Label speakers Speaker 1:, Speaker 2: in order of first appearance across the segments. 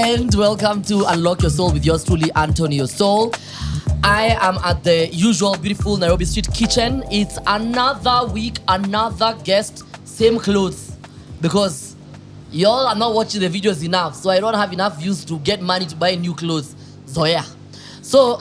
Speaker 1: and welcome to Unlock Your Soul with yours truly, Anto Neosoul. I am at the usual beautiful Nairobi Street kitchen. It's another week, another guest, same clothes. Because y'all are not watching the videos enough, so I don't have enough views to get money to buy new clothes. So yeah. So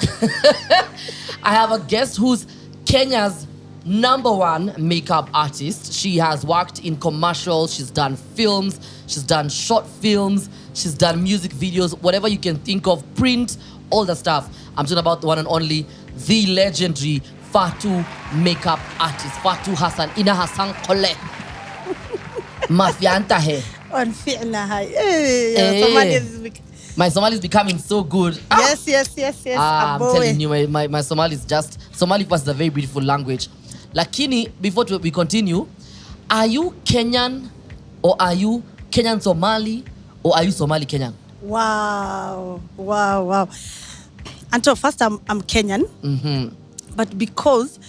Speaker 1: I have a guest who's Kenya's #1 makeup artist. She has worked in commercials, she's done films, she's done short films, she's done music videos, whatever you can think of, print, all the stuff. I'm talking about the one and only, the legendary Fatu makeup artist, Fatuo Hassan. Ina Hassan Kole. Mafianta he. My Somali is becoming so good.
Speaker 2: Yes.
Speaker 1: I'm telling you, my Somali is just... Somali was a very beautiful language. Lakini, before we continue, are you Kenyan or are you Kenyan Somali or are you Somali Kenyan?
Speaker 2: Wow. Anto, first I'm Kenyan. Mm-hmm. But because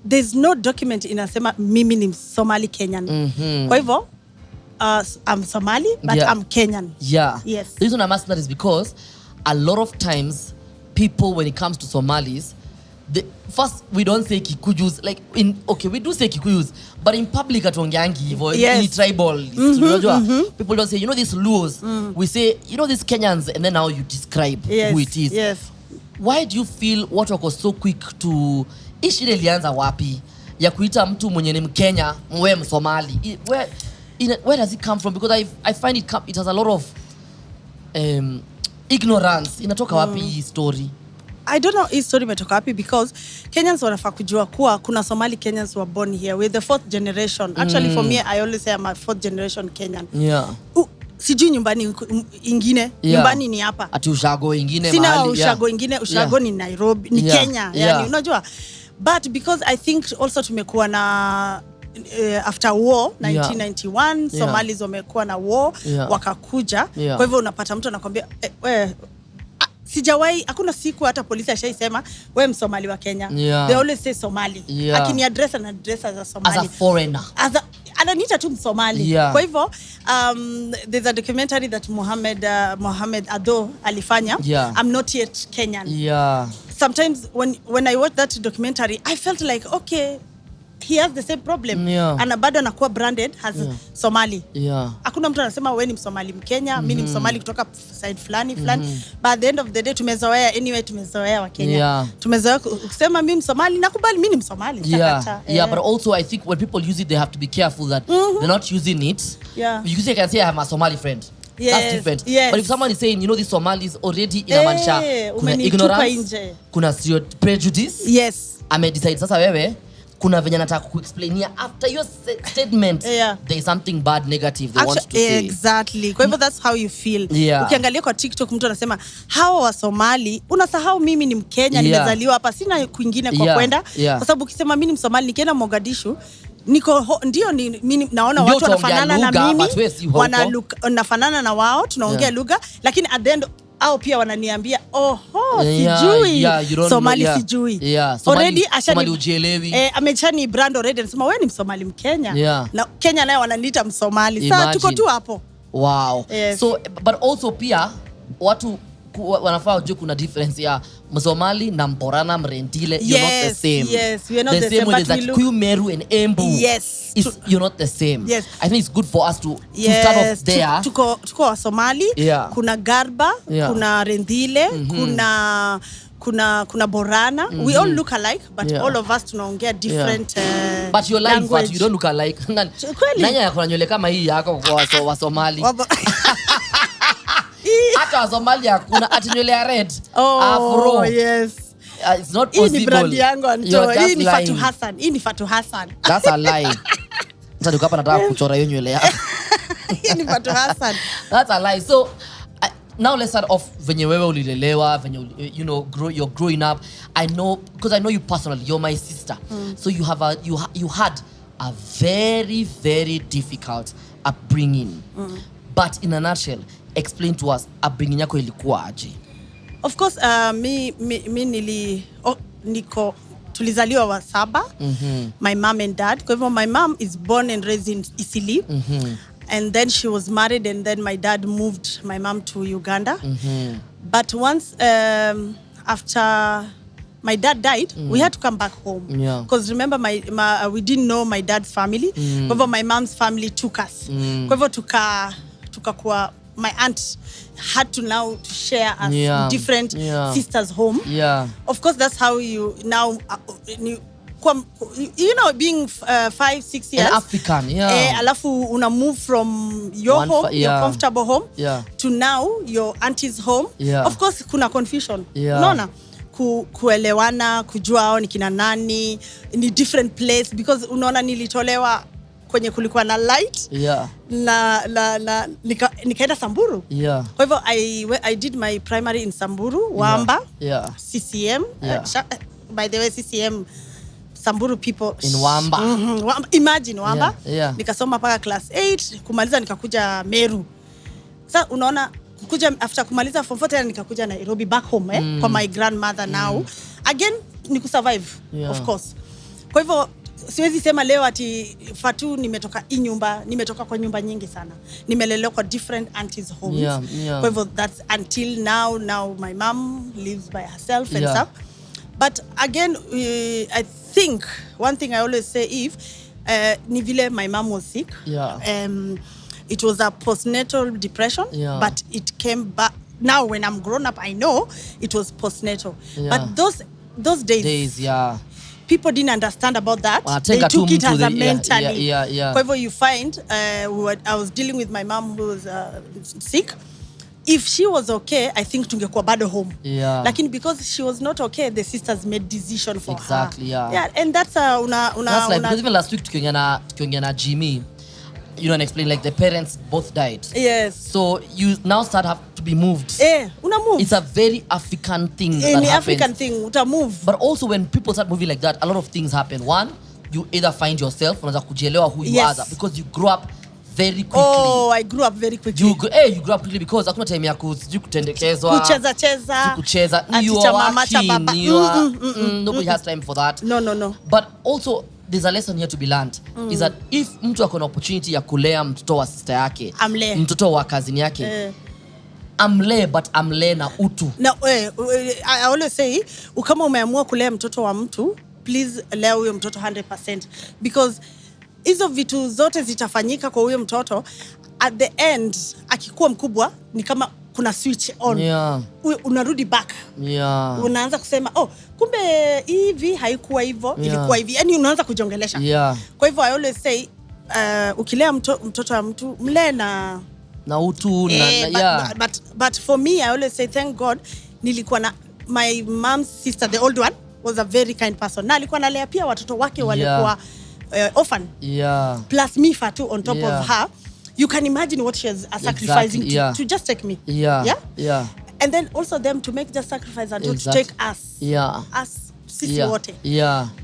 Speaker 2: there's no document inasema mimi ni Somali Kenyan. Mm-hmm. Kwa hivyo, I'm Somali, but I'm Kenyan.
Speaker 1: Yeah.
Speaker 2: Yes.
Speaker 1: The reason I'm asking that is because a lot of times, people, when it comes to Somalis, first, we don't say Kikuyus. Like, we do say Kikuyus, but in public, in tribal, people don't say, these Luos. We say, these Kenyans, and then now you describe who it is.
Speaker 2: Yes.
Speaker 1: Why do you feel what was so quick to... Ishi ilianza wapi ya kuita mtu mwenye ni Mkenya mwe Msomali? Where does it come from? Because I find it has a lot of ignorance. Inatoka wapi hii story?
Speaker 2: I don't know hii story imetoka wapi because Kenyans wanafaa kujua kuwa kuna Somali Kenyans who are born here. We're the 4th generation. Actually, for me, I always say I'm a 4th generation Kenyan.
Speaker 1: Yeah.
Speaker 2: Sijui nyumbani ingine. Nyumbani ni hapa.
Speaker 1: Ati ushago ingine
Speaker 2: mahali.
Speaker 1: Sina
Speaker 2: ushago ingine. Ushago ni Nairobi. Ni Kenya. Yani, unajua. But because I think also tumekuwa na... after war 1991 Somalis wamekuwa na war wakakuja kwa hivyo unapata mtu anakuambia sijawahi hakuna siku hata polisi ashaisema wewe Msomali wa Kenya they always say Somali akini address as a Somali
Speaker 1: as a foreigner
Speaker 2: ananiita tu Msomali kwa hivyo there's a documentary that Mohammed Ado alifanya I'm not yet Kenyan sometimes when I watch that documentary I felt like okay he has the same problem. Ana bado anakuwa branded as Somali. Hakuna mtu anasema wewe ni Msomali Mkenya, mimi ni Msomali kutoka side fulani. But at the end of the day tumezoea tumezoea wa Kenya. Tumezoea kusema mimi Msomali nakubali mimi ni Msomali.
Speaker 1: But also I think when people use it they have to be careful that they're not using it. You can say I have a Somali friend. That's different. But if someone is saying, this Somalis already inamaanisha kuna ignorance, kuna prejudice. Ame decide sasa wewe kuna venye nataka kuexplainia after your statement there is something bad negative they want to say.
Speaker 2: Exactly. Kwa hivyo that's how you feel. Ukiangalia kwa TikTok mtu anasema hawa wa Somali unasahau mimi ni Mkenya nimezaliwa hapa sina kwingine kwa kwenda kwa sababu ukisema mimi ni Msomali nikienda Mogadishu ndio mimi naona watu wanafanana na mimi wanafanana na wao tunaongea lugha lakini at the end au pia wananiambia sijui Somali sijui already
Speaker 1: Somali ujielewi
Speaker 2: amechani brand already anasema wewe ni Msomali Mkenya na Kenya nayo wananiita Msomali sasa tuko tu hapo
Speaker 1: so but also pia watu wanafaa wajue kuna difference ya Msomali na Mborana Mrendile you're not the same
Speaker 2: we are not the same
Speaker 1: way there's Kikuyu Meru and Embu you're not the same I think it's good for us to start off there
Speaker 2: tuko wa Somali kuna Garba kuna Rendile kuna Borana we all look alike but all of us tunaongea different
Speaker 1: but you're lying but you don't look alike nanya yako nywele kama hii yako kwa wa Somali hata wa Somali hakuna ati nywele ya red afro it's not possible.
Speaker 2: Hii ni brand yangu Anto. Hii ni Fatu Hassan. Hii ni Fatu Hassan.
Speaker 1: That's a lie. Sasa ndio hapa nataka kuchora hiyo nywele yako.
Speaker 2: Hii ni Fatu Hassan.
Speaker 1: That's a lie. So now let's start off venye wewe ulilelewa, venye you're growing up. I know because I know you personally. You're my sister. So you have you had a very very difficult upbringing. But in a nutshell, explain to us upbringing yako ilikuwa aje?
Speaker 2: Of course, mi tulizaliwa wa saba. My mom and dad. Kwa hivyo my mom is born and raised in Isili. And then she was married, and then my dad moved my mom to Uganda. But once after my dad died, we had to come back home. Because remember, we didn't know my dad's family. However, my mom's family took us. However, tukakuwa my aunt had to now share us different sisters' home. Of course, that's how you now, being 5-6 years.
Speaker 1: An African,
Speaker 2: alafu una move from your home, your comfortable home, to now your auntie's home. Of course, kuna confusion. Unaona? Kuelewana, kujua hao ni kina nani, ni different place, because unaona nilitolewa kwenye kulikuwa na light, nikaenda Samburu. Kwa hivyo I did my primary in Samburu, Wamba, CCM. By the way, CCM, Samburu people.
Speaker 1: In Wamba.
Speaker 2: Imagine Wamba. Nikasoma paka class 8, kumaliza nikakuja Meru. Sasa unaona, after kumaliza form 4 nikakuja Nairobi back home kwa my grandmother now. Again, ni kusurvive, of course. Kwa hivyo siwezi sema leo ati Fatu nimetoka kwa nyumba nyingi sana. Nimelelewa kwa different aunties homes. Kwa hivyo that's until now my mom lives by herself and stuff. But again, I think one thing I always say, ni vile my mom was sick. It was a postnatal depression, but it came back. Now when I'm grown up, I know it was postnatal. But those days, people didn't understand about that. They took it as a mentally. However, you find, I was dealing with my mom who was sick. If she was okay, I think tungekuwa bado home. Lakini because she was not okay, the sisters made decision for her. And that's
Speaker 1: that's like, because even last week tukiongea na Jimmy, and explain, like, the parents both died. So you now have to be moved.
Speaker 2: Una move.
Speaker 1: It's a very African thing that happens.
Speaker 2: African thing, uta move.
Speaker 1: But also when people start moving like that, a lot of things happen. One, you either find yourself, unaanza kujielewa who you are, because you grow up very quickly.
Speaker 2: Oh, I grew up very quickly.
Speaker 1: You grew up quickly because hakuna time ya kutendekezwa.
Speaker 2: Kucheza.
Speaker 1: You are working. Nobody has time for that.
Speaker 2: No.
Speaker 1: But also, there's a lesson here to be learned. Is that if mtu akona opportunity ya kulea mtoto wa sister yake, mtoto wa cousin yake, amlee, but amlee na utu.
Speaker 2: No, I always say, kama umeamua kulea mtoto wa mtu, please lea huyo mtoto 100%. Because hizo vitu zote zitafanyika kwa huyo mtoto. At the end, akikuwa mkubwa, ni kama kuna switch on. Unarudi back. Unaanza kusema, kumbe hivi haikuwa hivyo, ilikuwa hivi. Yani unaanza kujiongelesha. Kwa hivyo I always say, ukilea mtoto wa mtu, mlee na
Speaker 1: utu.
Speaker 2: But for me, I always say, thank God, nilikuwa na my mom's sister, the old one, was a very kind person. Na alikuwa nalea pia watoto wake walikuwa orphan. Plus me, Fatu, on top of her. You can imagine what she is sacrificing to just take me. And then also them to make just sacrifice and to take us. Us, sisi wote.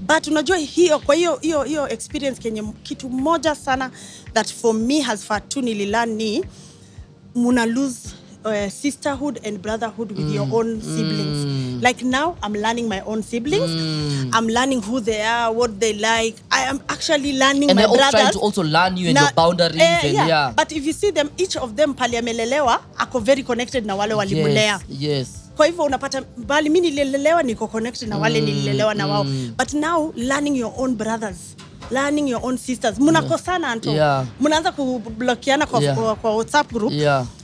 Speaker 2: But unajua kwa hiyo experience kenye kitu moja sana that for me has Fatu nililearn ni muna lose sisterhood and brotherhood with your own siblings. Like now, I'm learning my own siblings. I'm learning who they are, what they like. I am actually learning my brothers.
Speaker 1: And they're also trying to also learn you and your boundaries.
Speaker 2: But if you see them, each of them pali amelelewa, ako very connected na wale walimulea. Kwa hivyo unapata bali mimi nililelewa niko connected na wale nililelewa na wao. But now, learning your own brothers, learning your own sisters. Munakosana Anto. Munaanza kublokiana kwa WhatsApp group.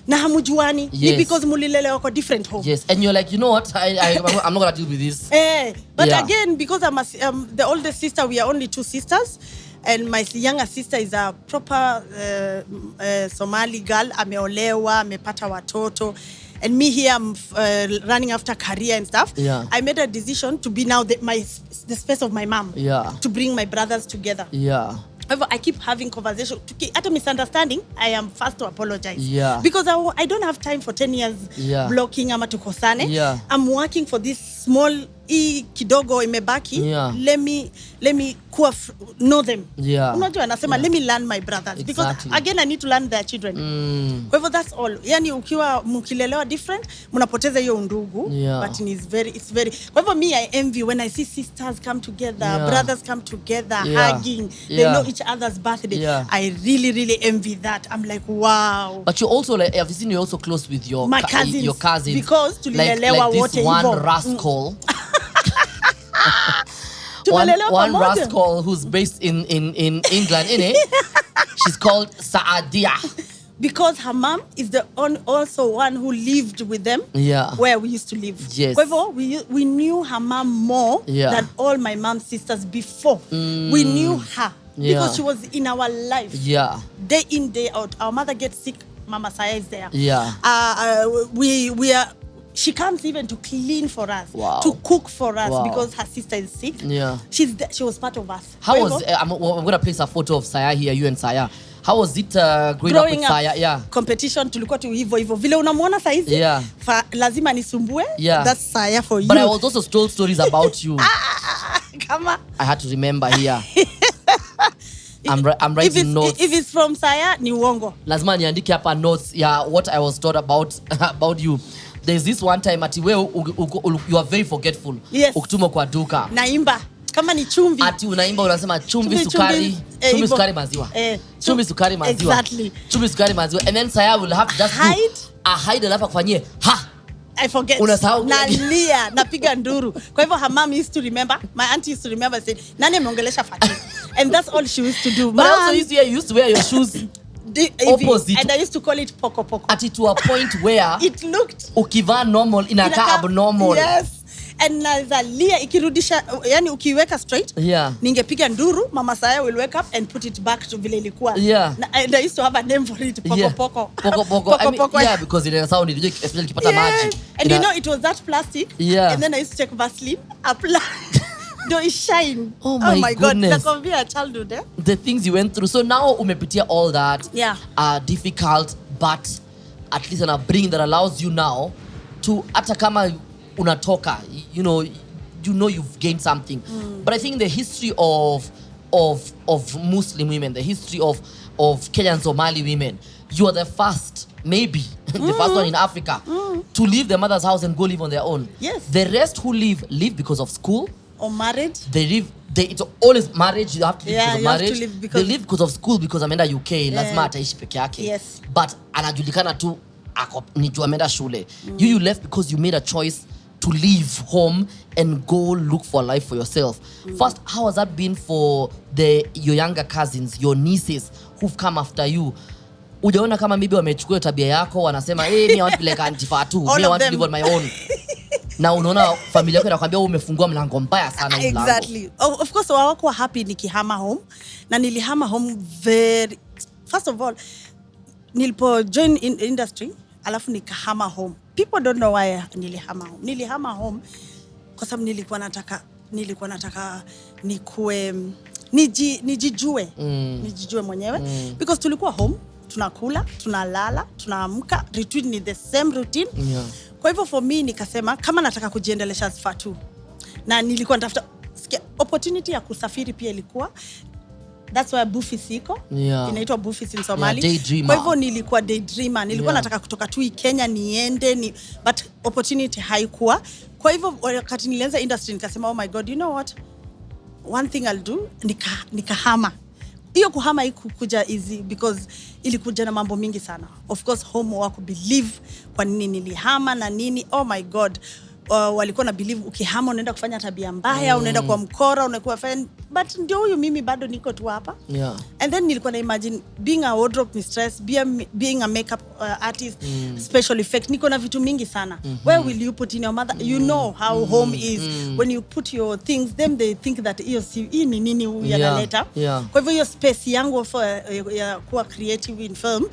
Speaker 2: Na hamujuani. Ni because mulilelewa kwa different homes.
Speaker 1: And you're like, you know what? I'm not going to deal with this.
Speaker 2: But again, because I'm the oldest sister, we are only 2 sisters. And my younger sister is a proper Somali girl. Ameolewa, amepata watoto. And me here, I'm running after career and stuff. I made a decision to be now the space of my mom. To bring my brothers together. However, I keep having conversation. At a misunderstanding, I am first to apologize. Because I don't have time for 10 years blocking ama tukosane. I'm working for this small kidogo imebaki, let me know them. Unajua anasema let me learn my brothers, because again I need to learn their children. Kwa hivyo that's all. Yani ukiwa mkilelewa different mnapoteza hiyo undugu, but it's very. Kwa hivyo me I envy when I see sisters come together, brothers come together, hugging, they know each other's birthday. I really envy that. I'm like, wow.
Speaker 1: But you also, like, I've seen you also close with your cousins,
Speaker 2: because tulilelewa wote
Speaker 1: hivyo. Like this one rascal. one rascal who's based in England, innit? She's called Saadia.
Speaker 2: Because her mom is also one who lived with them, where we used to live.
Speaker 1: Yes.
Speaker 2: We knew her mom more than all my mom's sisters before. We knew her because she was in our life. Day in, day out. Our mother gets sick, Mama Saya is there. She comes even to clean for us, to cook for us, because her sister is sick. She was part of us.
Speaker 1: How was I'm gonna place a photo of Saya here, you and Saya. How was it growing up with Saya?
Speaker 2: Competition, tulikuwa tu hivyo. Vile unamuona saizi, lazima nisumbue. That's Saya for you.
Speaker 1: But I was also told stories about you.
Speaker 2: Kama
Speaker 1: I had to remember here. I'm writing notes.
Speaker 2: If it's from Saya, ni uongo.
Speaker 1: Lazima niandike hapa notes, what I was told about you. There's this one time ati you are very forgetful. Ukituma kwa duka.
Speaker 2: Naimba. Kama ni chumvi.
Speaker 1: Ati unaimba unasema chumvi sukari maziwa. Chumvi sukari maziwa.
Speaker 2: Exactly.
Speaker 1: Chumvi sukari maziwa. And then Saya will have just hide alafu afanyie
Speaker 2: I forget. Nalia, napiga nduru. Kwa hivyo her mom used to remember, my auntie used to remember, say, nani ameongelesha Fatu? And that's all she used to do.
Speaker 1: But also you used to wear your shoes opposite.
Speaker 2: And I used to call it poko poko.
Speaker 1: At to a point where
Speaker 2: it looked
Speaker 1: ukivaa normal inaka abnormal.
Speaker 2: Yes. And nazalia ikirudisha, yani ukiweka straight, ningepiga nduru, Mama Saya will wake up and put it back to vile ilikuwa. And I used to have a name for it, poko poko.
Speaker 1: Poko. I mean, because it sound especially kipata maji.
Speaker 2: And you know it was that plastic. And then I used to take Vaseline, apply. Do it shine.
Speaker 1: Oh my goodness.
Speaker 2: God, nakwambia childhood, eh?
Speaker 1: The things you went through. So now umepitia all that. Are difficult, but at least on a bring that allows you now to hata kama unatoka, you know you've gained something. But I think the history of Muslim women, the history of Kenyan Somali women, you are the first, maybe the first one in Africa to leave their mother's house and go live on their own. The rest who live because of school
Speaker 2: or marriage.
Speaker 1: It's always marriage. You have to live because of marriage. They live because of school, because ameenda UK, lazima ataishi peke yake. But anajulikana tu nijua ameenda shule. You left because you made a choice to leave home and go look for life for yourself. First, how has that been for your younger cousins, your nieces who've come after you? Ujaona kama maybe wamechukua tabia yako, wanasema me I want to be like Auntie Fatu, me I want to live on my own. Na unaona familia yako inakwambia umefungua mlango mbaya sana hii mlango.
Speaker 2: Exactly. Of course wako happy nikihama home, na nilihama home first of all nilipo join in industry alafu nikahama home. People don't know why nilihama home. Nilihama home kwa sababu nilikuwa nataka nijijue mwenyewe, because tulikuwa home, tunakula, tunalala, tunaamka, routine ni the same routine. Kwa hivyo for me nikasema kama nataka kujiendelesha as Fatu, na nilikuwa natafuta opportunity ya kusafiri pia ilikuwa. That's why Bufis iko. Inaitwa Bufis in Somali. Kwa hivyo nilikuwa daydreamer. Nilikuwa nataka kutoka tu Kenya niende, but opportunity haikuwa. Kwa hivyo wakati nilianza industry nikasema, oh my God, you know what? One thing I'll do, nikahama. Hiyo kuhama ikukuja easy because ilikuja na mambo mingi sana. Of course home wako believe kwa nini nilihama na nini. Oh my God. Walikuwa na believe ukihama unaenda kufanya tabia mbaya, unaenda kwa mkora, unakuwa fine. But ndio huyu mimi bado niko tu hapa. And then nilikuwa na imagine being a wardrobe mistress, being a makeup artist, special effect. Niko na vitu mingi sana. Where will you put in your mother? You know how home is. When you put your things, them they think that hii ni nini huyu yanaleta. Kwa hivyo hiyo space yangu ya kuwa creative in film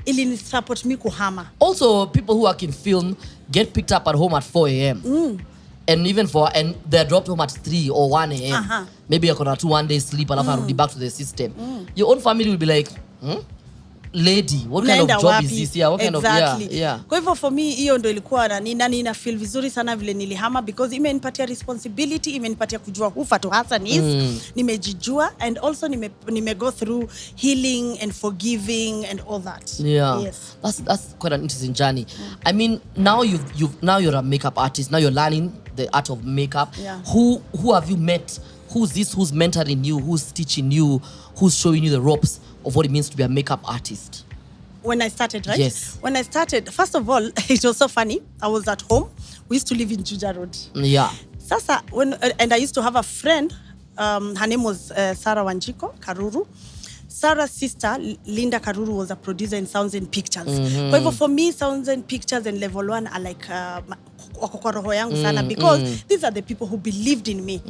Speaker 2: ili support me kuhama.
Speaker 1: Also, people who work in film get picked up at home at 4 a.m. And they're dropped home at 3 or 1 a.m. Maybe you're gonna 2 1 day sleep and after back to the system. Your own family will be like, lady, what kind of job is this? Yeah, what
Speaker 2: exactly.
Speaker 1: kind of yeah.
Speaker 2: Kwa hivyo for me hiyo ndio ilikuwa na nina feel vizuri sana vile nilihama because imenipatia responsibility, imenipatia kujua who Fatu Hassan is, nimejijua and also nime go through healing and forgiving and all that.
Speaker 1: Yeah.
Speaker 2: Yes.
Speaker 1: That's quite an interesting journey. I mean, now you're a makeup artist. Now you're learning the art of makeup.
Speaker 2: Yeah.
Speaker 1: Who have you met? Who's mentoring you? Who's teaching you? Who's showing you the ropes of what it means to be a makeup artist?
Speaker 2: When I started, right?
Speaker 1: Yes.
Speaker 2: When I started, first of all, it was so funny. I was at home. We used to live in Juja Road.
Speaker 1: Yeah.
Speaker 2: Sasa, and I used to have a friend. Her name was Sarah Wanjiko Karuru. Sarah's sister, Linda Karuru, was a producer in Sounds and Pictures. However, for me, Sounds and Pictures and Level 1 are like because these are the people who believed in me.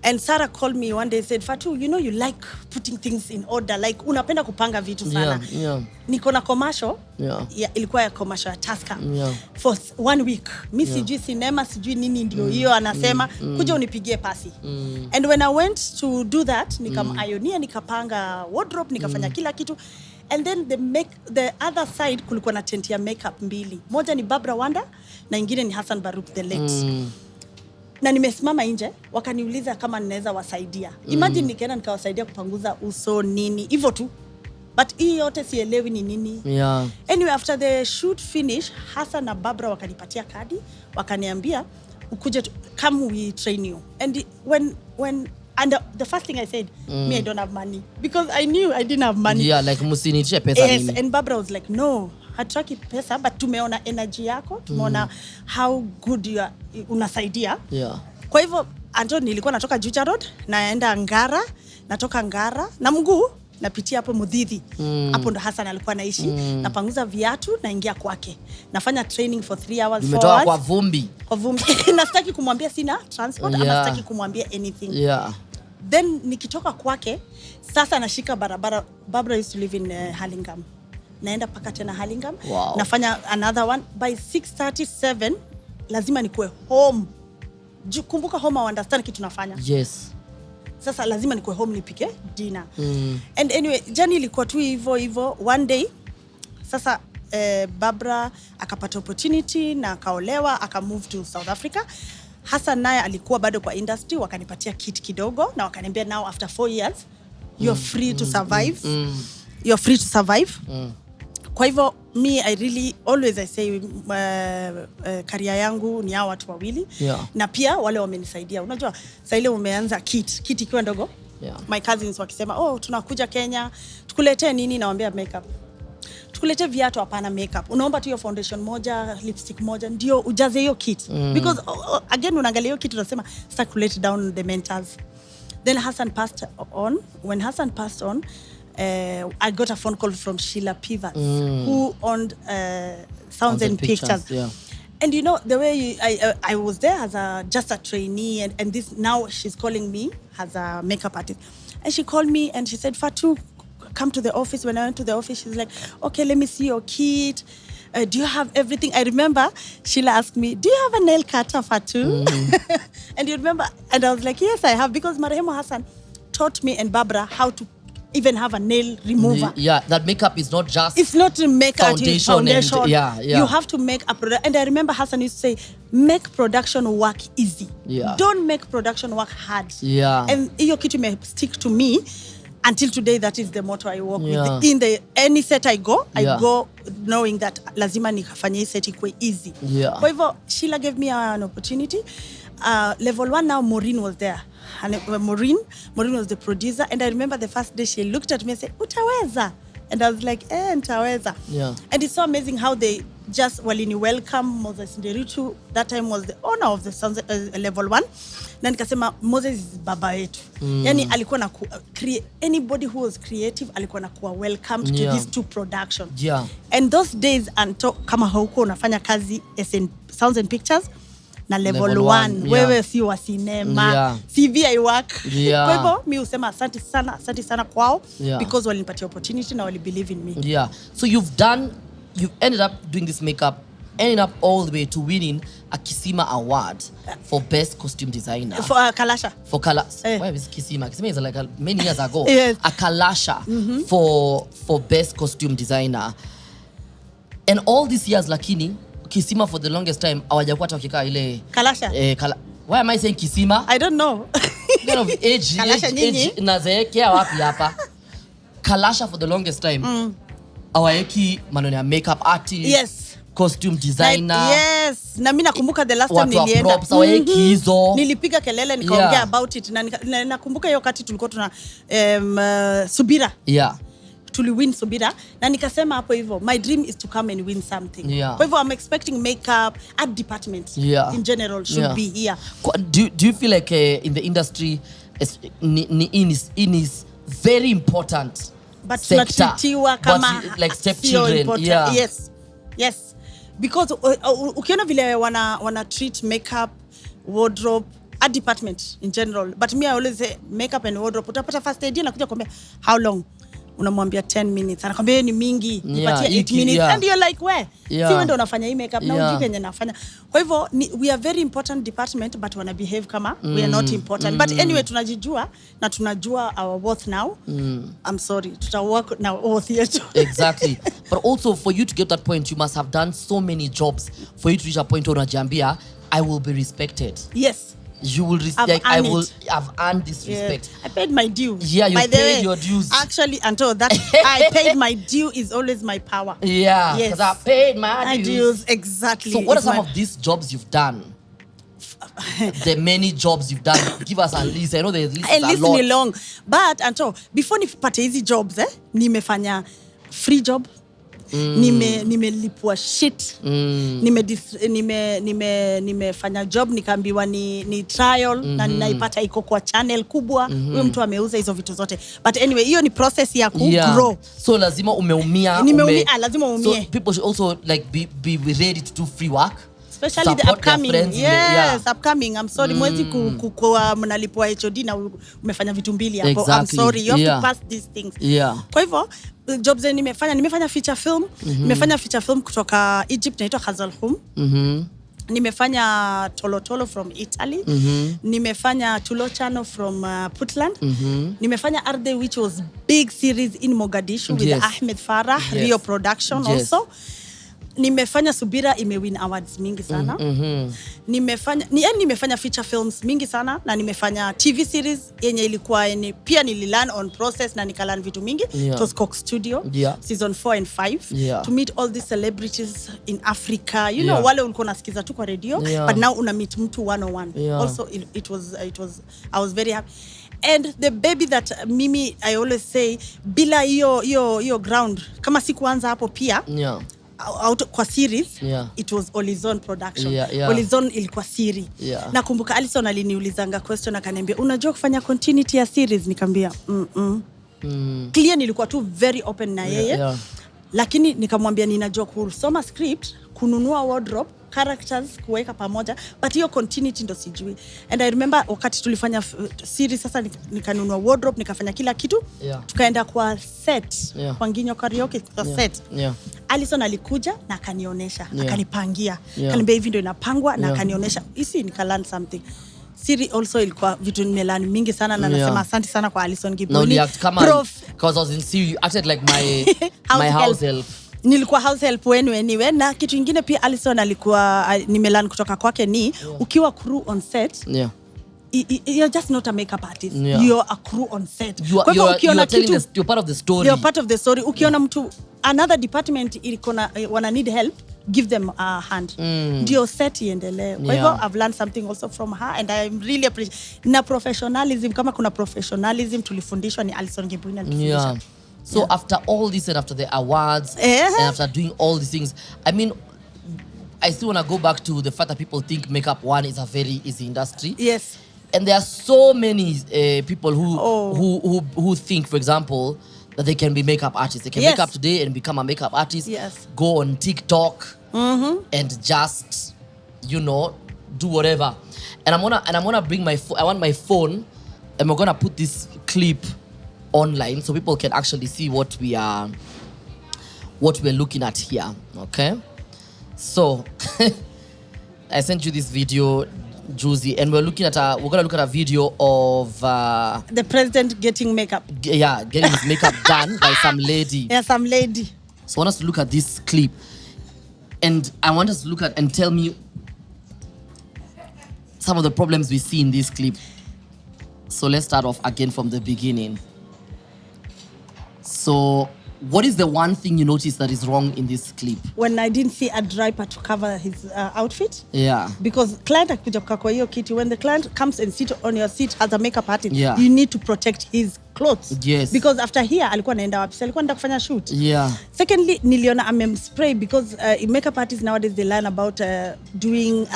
Speaker 2: And Sarah called me one day and said, Fatu, you know you like putting things in order, like unapenda kupanga vitu sana.
Speaker 1: Yeah.
Speaker 2: Niko na commercial.
Speaker 1: Yeah.
Speaker 2: Ilikuwa ya commercial ya Tusker.
Speaker 1: Yeah.
Speaker 2: For 1 week. Mi sijui cinema, sijui nini ndio hiyo anasema, kuja unipigie pasi. And when I went to do that, nikam-ionia, nikapanga wardrobe, nikafanya kila kitu. And then the other side kulikuwa na tent ya makeup mbili. Moja ni Barbara Wanda na ingine ni Hassan Baruch the late. Na nimesimama nje wakaniuliza kama ninaweza wasaidia. Imagine nikaenda nikawasaidia kupanguza uso nini hivyo tu. But hii yote sielewi ni nini.
Speaker 1: Yeah.
Speaker 2: Anyway, after the shoot finish, Hassan na Barbara wakanipatia kadi, wakaniambia ukuje come we train you. And and the first thing I said, me I don't have money because I knew I didn't have money.
Speaker 1: Yeah, like musinitishe pesa nini.
Speaker 2: Yes, and Barbara was like, no, hataki pesa, but tumeona energy yako, tumeona how good you are, unasaidia.
Speaker 1: Yeah.
Speaker 2: Kwa hivyo, Anto nilikuwa natoka Juja Road, naenda Ngara, natoka Ngara, na mguu, napitia hapo Mudhithi. Hapo ndo Hassan alikuwa naishi. Napanguza viatu, naingia kwake. Nafanya training for 3 hours, 4 hours.
Speaker 1: Umetoka kwa vumbi.
Speaker 2: Kwa vumbi. Nastaki kumwambia sina transport, ama nastaki kumwambia anything.
Speaker 1: Yeah.
Speaker 2: Then nikitoka kwake, sasa nashika barabara. Barbara used to live in Hurlingham. Naenda paka tena Hurlingham.
Speaker 1: Wow.
Speaker 2: Nafanya another one. By 6:37, lazima nikuwe home. Kumbuka home, I understand kitu nafanya.
Speaker 1: Yes.
Speaker 2: Sasa lazima nikuwe home nipike dinner. And anyway, jani ilikuwa tu hivyo. One day, sasa Barbara akapata opportunity na akaolewa, akamove to South Africa. Hassan naye alikuwa bado kwa industry, wakanipatia kit kidogo na wakaniambia now after 4 years you're free to survive. You're free to survive. Kwa hivyo me I really always I say career yangu ni hao watu wawili.
Speaker 1: Yeah.
Speaker 2: Na pia wale wamenisaidia. Unajua sasa ile umeanza kit ikiwa ndogo.
Speaker 1: Yeah.
Speaker 2: My cousins wakisema, "Oh, tunakuja Kenya, tukuletee nini?" Nawaambia makeup. Tukulete viatu hapana makeup. Unaomba tu hiyo foundation moja, lipstick moja, ndio ujaze hiyo kit. Because again unaangalia hiyo kit unasema start to let down the mentors. Then Hassan passed on. When Hassan passed on, I got a phone call from Sheila Pivas, who owned Sounds and Pictures.
Speaker 1: Yeah.
Speaker 2: And you know the way I was there as just a trainee, and this now she's calling me as a makeup artist. And she called me and she said, Fatu, come to the office. When I went to the office, she's like, okay, let me see your kit. Do you have everything? I remember Sheila asked me, do you have a nail cutter, Fatu? And you remember? And I was like, yes, I have, because Marehemu Hassan taught me and Barbara how to even have a nail remover.
Speaker 1: Yeah, that makeup is not just
Speaker 2: it's not to make foundation.
Speaker 1: And, yeah.
Speaker 2: You have to make a product. And I remember Hassan used to say, make production work easy.
Speaker 1: Yeah.
Speaker 2: Don't make production work hard.
Speaker 1: Yeah.
Speaker 2: And iyo kitu may stick to me until today. That is the motto I work with. In any set I go knowing that lazima nikafanye set ikwe easy.
Speaker 1: Yeah.
Speaker 2: Kwa hivyo Sheila gave me an opportunity. Level 1 now, Maureen was there. And Maureen was the producer, and I remember the first day she looked at me and said, "Utaweza?" And I was like, "Ntaweza."
Speaker 1: Yeah.
Speaker 2: And it's so amazing how they just walini welcome Moses Nderitu. That time was the owner of the Sounds, Level 1. Na nikasema Moses is baba yetu. Yani alikuwa na anybody who was creative alikuwa na kuwa welcomed to these two productions.
Speaker 1: Yeah.
Speaker 2: And those days kama hauko unafanya kazi Sounds and Pictures na level 1, wewe si wa cinema, CV work. Kwa hivyo mi usema asante sana kwao, because walinipatia opportunity na wali believe in me.
Speaker 1: Yeah. So you've ended up doing this makeup ending up all the way to winning a Kisima award for best costume designer.
Speaker 2: For Kalasha.
Speaker 1: For Kalasha. Where is Kisima? Kisima is like many years ago.
Speaker 2: Yes.
Speaker 1: A Kalasha for best costume designer. And all these years, lakini, Kisima for the longest time, hawajakuwa wakika ile
Speaker 2: Kalasha.
Speaker 1: Why am I saying Kisima?
Speaker 2: I don't know.
Speaker 1: Kind of age nazeekea wapi hapa. Kalasha for the longest time. Awaeki maneno ya makeup artist.
Speaker 2: Yes.
Speaker 1: Costume designer.
Speaker 2: Yes. Na mimi nakumbuka the last time nilienda.
Speaker 1: Props, hizo.
Speaker 2: Nilipiga kelele nikaongea about it. Na nakumbuka hiyo wakati tulikuwa tuna Subira.
Speaker 1: Yeah.
Speaker 2: Tuliwin Subira na nikasema hapo hivyo my dream is to come and win something.
Speaker 1: Yeah.
Speaker 2: Kwa hivyo I'm expecting makeup art department in general should be here.
Speaker 1: Do you feel like in the industry in is very important
Speaker 2: but tunatitiwa kama
Speaker 1: like stepchildren? Yeah.
Speaker 2: Yes. Because ukiona vile wana treat makeup, wardrobe, art department in general. But me I always say makeup and wardrobe. Utapata first idea na kuja kwambia how long? Unamwambia 10 minutes. Anakwambia ni mingi. Nipatie 8 minutes. And you're like, where? Si wewe ndio unafanya hii makeup na ujui kenye nafanya. Kwa hivyo we are very important department but wana behave kama we are not important. But anyway tunajijua na tunajua our worth now. I'm sorry. Tutawork na worth yetu.
Speaker 1: Exactly. But also for you to get that point you must have done so many jobs for you to reach a point where unajiambia I will be respected.
Speaker 2: Yes.
Speaker 1: You will respect. I will have earned this respect.
Speaker 2: I paid my due.
Speaker 1: Yeah, you paid your dues.
Speaker 2: Actually, Anto, that I paid my due is always my power.
Speaker 1: Yeah, because I paid my dues.
Speaker 2: Exactly.
Speaker 1: So what are some of these jobs you've done? The many jobs you've done. Give us a list. I know the list is a lot.
Speaker 2: Listen long. But Anto, before nipate hizi jobs, nimefanya free job. Nimelipwa shit. Nimefanya job nikaambiwa ni trial na ninaipata iko kwa channel kubwa. Huyo mtu ameuza hizo vitu zote. But anyway, hiyo ni process ya grow.
Speaker 1: So lazima umeumia.
Speaker 2: Lazima uumie.
Speaker 1: So people should also like be ready to do free work.
Speaker 2: Especially the upcoming. Yes, upcoming. I'm sorry. Mwezi kukua mnalipwa HOD na umefanya vitu mbili hapo.
Speaker 1: Exactly.
Speaker 2: I'm sorry. You have to pass these things. Kwa hivyo, jobs nimefanya feature film. Nimefanya feature film kutoka Egypt inaitwa Khazalhum. Nimefanya Tolo from Italy. Nimefanya Tulo Channel from Puntland. Nimefanya Arde, which was big series in Mogadishu with Ahmed Farah, Rio production also. Nimefanya Subira imewin awards mingi sana. Nimefanya feature films mingi sana na nimefanya TV series yenye ilikuwa pia nililearn on process na nikalearn vitu mingi. It was Coke Studio season 4 and 5 to meet all these celebrities in Africa. You know wale ulikuwa unasikiza tu kwa radio but now una meet mtu 101. Also it was I was very happy. And the baby that mimi I always say bila hiyo ground kama sikuanza hapo pia out kwa series it was Olizon production. Olizon ilikuwa series. Nakumbuka Alison aliniulizanga question akaniambia unajua kufanya continuity ya series nikamwambia clear nilikuwa tu very open na yeye. Lakini nikamwambia ninajua kusoma script, kununua wardrobe, characters kuweka pamoja but hiyo continuity ndo sijui. And I remember wakati tulifanya series sasa nikanunua wardrobe nikafanya kila kitu tukaenda kwa set kwa Nginyo karaoke kwa set. Alison alikuja na akanionyesha akanipangia akaniambia hivi ndio inapangwa na akanionyesha hisi nikalearn something. Siri also ilikuwa vitu nimelearn mingi sana na nasema asante sana kwa Alison Giboni.
Speaker 1: Because I was in Siri, you acted like my house help.
Speaker 2: Nilikuwa house help wenu anyway na kitu kingine pia Alison alikuwa nimelearn kutoka kwake ni ukiwa crew on set you're just not a makeup artist. You're a crew on set. You're
Speaker 1: part of the story.
Speaker 2: You're part of the story. Ukiona mtu another department ilikona wana need help, give them a hand. Ndio set iendelee. Kwa hivyo I've learned something also from her and I really appreciate na professionalism. Kama kuna professionalism tulifundishwa ni Alison Gibuni alitufundisha.
Speaker 1: So after all this and after the awards and after doing all these things, I mean, I still want to go back to the fact that people think makeup one is a very easy industry.
Speaker 2: Yes.
Speaker 1: And there are so many people who think, for example, that they can be makeup artists. They can make up today and become a makeup artist. Go on TikTok and just, you know, do whatever. And I'm gonna bring I want my phone, and we're gonna put this clip online so people can actually see what we're looking at here. Okay. So, I sent you this video, Juicy, and we're gonna look at a video of
Speaker 2: the president getting makeup.
Speaker 1: Getting his makeup done by some lady.
Speaker 2: Yeah, some lady.
Speaker 1: So I want us to look at this clip, and I want us to look at and tell me some of the problems we see in this clip. So let's start off again from the beginning. So, what is the one thing you notice that is wrong in this clip?
Speaker 2: When I didn't see a driver to cover his outfit.
Speaker 1: Yeah.
Speaker 2: Because client akuja kwa hiyo kiti, when the client comes and sit on your seat as a makeup artist,
Speaker 1: yeah,
Speaker 2: you need to protect his clothes.
Speaker 1: Yes.
Speaker 2: Because after here alikuwa naenda wapi? Alikuwa naenda kufanya shoot.
Speaker 1: Yeah.
Speaker 2: Secondly, niliona spray because makeup artists nowadays they learn about doing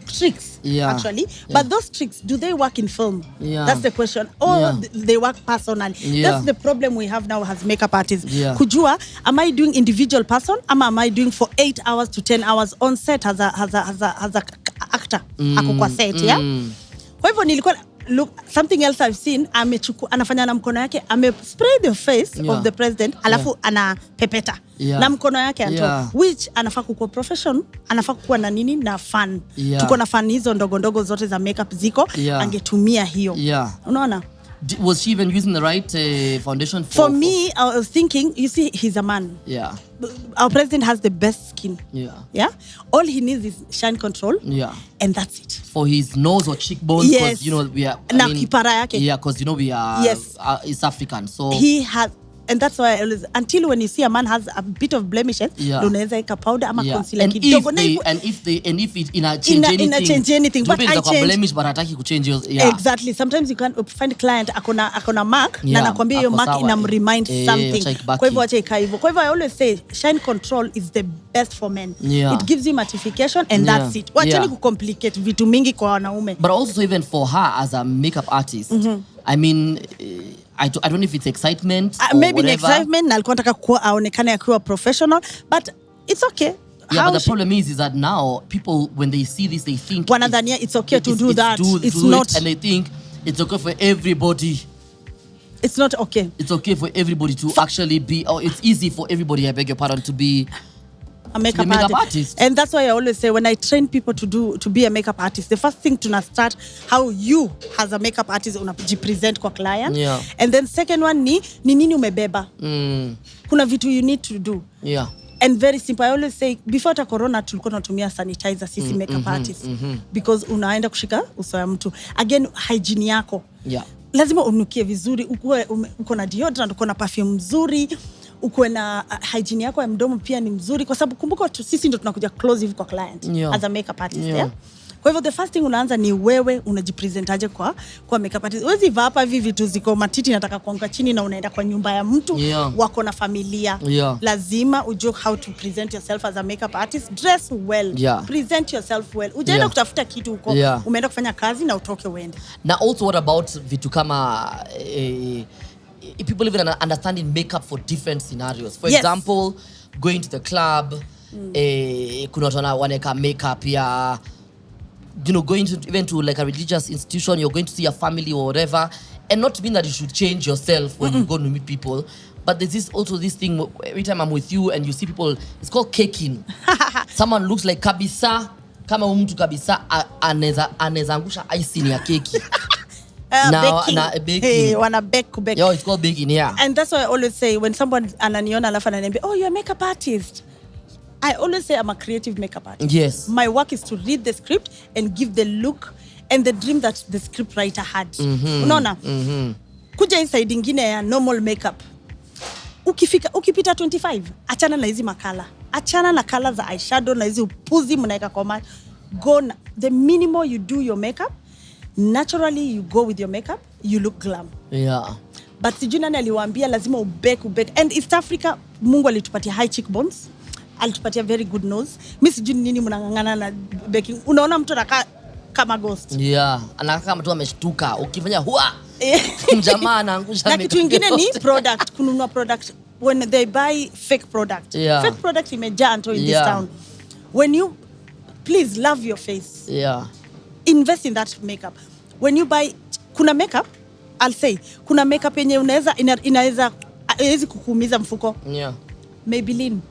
Speaker 2: tricks,
Speaker 1: yeah,
Speaker 2: actually.
Speaker 1: Yeah.
Speaker 2: But those tricks, do they work in film?
Speaker 1: Yeah.
Speaker 2: That's the question. Or
Speaker 1: yeah,
Speaker 2: they work personally.
Speaker 1: Yeah.
Speaker 2: That's the problem we have now as makeup artists.
Speaker 1: Yeah.
Speaker 2: Kujua, am I doing individual person? Am I doing for 8 hours to 10 hours on set as a actor? Ako kwa set, yeah? Kwa hivyo nilikuwa, look, something else I've seen, anafanya na mkono yake, spray the face, yeah, of the president, alafu, yeah, ana pepeta. Yeah. Na mkono yake Anto, yeah, which anafaa kuwa profession, anafaa kuwa na nini na fan. Yeah. Tuko na fan hizo ndogo zote za makeup ziko, yeah, angetumia hiyo. Yeah. Unaona?
Speaker 1: Was she even using the right foundation?
Speaker 2: For me, I was thinking, you see, he's a man.
Speaker 1: Yeah.
Speaker 2: Our president has the best skin.
Speaker 1: Yeah.
Speaker 2: Yeah. All he needs is shine control.
Speaker 1: Yeah.
Speaker 2: And that's it.
Speaker 1: For his nose or cheekbones,
Speaker 2: yes,
Speaker 1: you know we are.
Speaker 2: Na kipara yake.
Speaker 1: Yeah, because you know we are.
Speaker 2: Yes.
Speaker 1: East African, so
Speaker 2: he has. And that's why I always, until when you see a man has a bit of blemishes,
Speaker 1: yeah,
Speaker 2: unaweza eka powder ama concealer.
Speaker 1: And if it change anything,
Speaker 2: but I change
Speaker 1: blemish, but hataki kuchange.
Speaker 2: Yeah. Exactly. Sometimes you can find a client akona mark, yeah, na nakwambia hiyo mark inamremind something. Kwa hivyo acha ika hivyo. Kwa hivyo I always say shine control is the best for men. Yeah. It gives you matification and that's it. Wachani kucomplicate vitu mingi kwa wanaume.
Speaker 1: But also even for her as a makeup artist, I mean, I don't know if it's excitement or
Speaker 2: maybe
Speaker 1: whatever.
Speaker 2: Excitement, na alikuwa nataka kuwa aonekane akiwa professional, but it's okay.
Speaker 1: Yeah, but the problem is that now people, when they see this, they think
Speaker 2: wanadhania it's okay to do that. It's not,
Speaker 1: and they think it's okay for everybody.
Speaker 2: It's not okay.
Speaker 1: It's okay for everybody to actually be, or it's easy for everybody, I beg your pardon, to be
Speaker 2: a makeup artist. And that's why I always say when I train people to be a makeup artist, the first thing to start how you as a makeup artist unajipresent kwa client.
Speaker 1: Yeah.
Speaker 2: And then second one ni nini umebeba. Kuna vitu you need to do.
Speaker 1: Yeah.
Speaker 2: And very simple. I always say before the corona tulikuwa tunatumia sanitizer sisi makeup artists because unaenda kushika uso ya mtu. Again, hygiene yako.
Speaker 1: Yeah.
Speaker 2: Lazima unukie vizuri, uko na deodorant, uko na perfume mzuri, uko na hygiene yako ya mdomo pia ni mzuri kwa sababu kumbuka sisi ndio tunakuja close hivi kwa client, yeah, as a makeup artist. Yeah. Yeah? Kwa hivyo the first thing unaanza ni wewe unajipresentaje kwa makeup artist. Uwezi vaa hapa hivi vitu ziko matiti nataka kuanguka chini na unaenda kwa nyumba ya mtu, yeah, wako na familia. Yeah. Lazima ujue how to present yourself as a makeup artist. Dress well. Yeah. Present yourself well. Ujaenda, yeah, kutafuta kitu huko. Yeah. Umeenda kufanya kazi na utoke uende.
Speaker 1: Now also what about vitu kama people even understanding makeup for different scenarios. For, yes, example, going to the club, kuna watu wanaweka makeup ya, you know, going to even to like a religious institution, you're going to see a family or whatever, and not mean that you should change yourself when you go to meet people, but there's also this thing, every time I'm with you and you see people, it's called caking. Someone looks like kabisa, kama mtu kabisa anaweza angusha icing ya keki.
Speaker 2: Baking. Hey, wanna bake.
Speaker 1: Yo, it's called baking, yeah.
Speaker 2: And that's why I always say when someone ananiona alafu ananiambia, oh, you're a makeup artist, I always say I'm a creative makeup artist.
Speaker 1: Yes.
Speaker 2: My work is to read the script and give the look and the dream that the script writer had. Unaona? Kuja hii side ingine ya normal makeup. Ukipita 25, achana na hizi makala. Achana na colors za eyeshadow na hizi upuzi mnaeka kwa macho. The minimal you do your makeup, naturally you go with your makeup, you look glam.
Speaker 1: Yeah.
Speaker 2: But sijui nani aliwaambia lazima ubake. And East Africa, Mungu alitupatia high cheekbones, alitupatia very good nose. Mimi sijui nini mnangangana na baking. Unaona mtu anakaa kama ghost.
Speaker 1: Yeah, anakaa kama mtu ameshtuka. Ukifanya huwa mjamaa anaangusha.
Speaker 2: Na kitu kingine ni product, kununua product. When they buy fake product.
Speaker 1: Yeah.
Speaker 2: Fake product imejaa Anto in this town. When you, please love your face.
Speaker 1: Yeah.
Speaker 2: Invest in that makeup. When you buy, kuna makeup, I'll say, kuna makeup yenye inaweza kukuumiza mfuko.
Speaker 1: Yeah.
Speaker 2: Maybelline,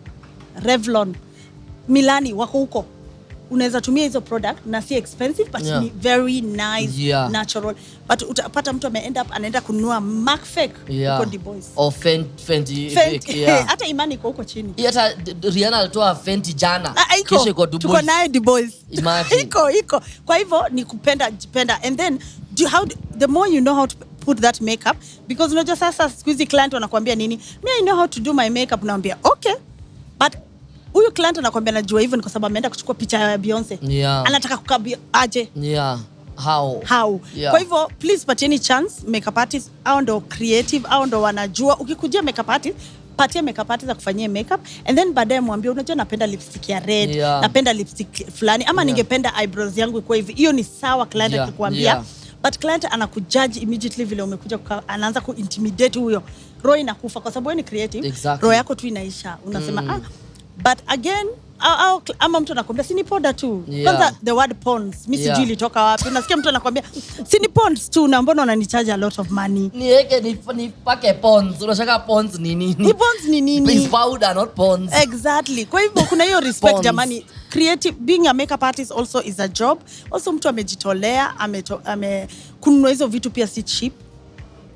Speaker 2: Revlon, Milani wako huko. Unaweza tumia hizo product na si expensive but ni very nice, natural. But utapata mtu end up anaenda kununua Mac fake huko the boys.
Speaker 1: Or Fenty fake.
Speaker 2: Hata Imani iko huko chini.
Speaker 1: Hata Rihanna alitoa Fenty jana.
Speaker 2: Kesho iko the boys. Tuko naye the boys. Iko. Kwa hivyo ni kupenda and then the more you know how to put that makeup, because unajua sasa squeezy client wanakuambia nini? Me I know how to do my makeup, naambia okay. But huyu client anakuambia najua hivyo ni kwa sababu ameenda kuchukua picha ya Beyonce. Anataka kukabia aje. How? Kwa hivyo please patieni chance makeup artist au ndo creative au ndo wanajua. Ukikujia makeup artist, patia makeup artist akufanyie makeup and then baadaye mwambie unajua napenda lipstick ya red, napenda lipstick fulani ama ningependa eyebrows yangu ikuwe hivi. Hiyo ni sawa client akikwambia. But client anakujudge immediately vile umekuja anaanza kuintimidate huyo. Roho inakufa kwa sababu wewe ni creative. Roho yako tu inaisha. Unasema but again ama mtu anakuambia si ni powder tu. Kwanza the word pawns mimi sijui ilitoka wapi. Unasikia mtu anakuambia si ni pawns tu na mbona unanichaje a lot of money.
Speaker 1: Niweke ni pake pawns. Unashaka pawns ni nini?
Speaker 2: Ni pawns ni nini?
Speaker 1: It's powder not pawns.
Speaker 2: Exactly. Kwa hivyo kuna hiyo respect jamani. Creative being a makeup artist also is a job. Also mtu amejitolea, kununua hizo vitu pia si cheap.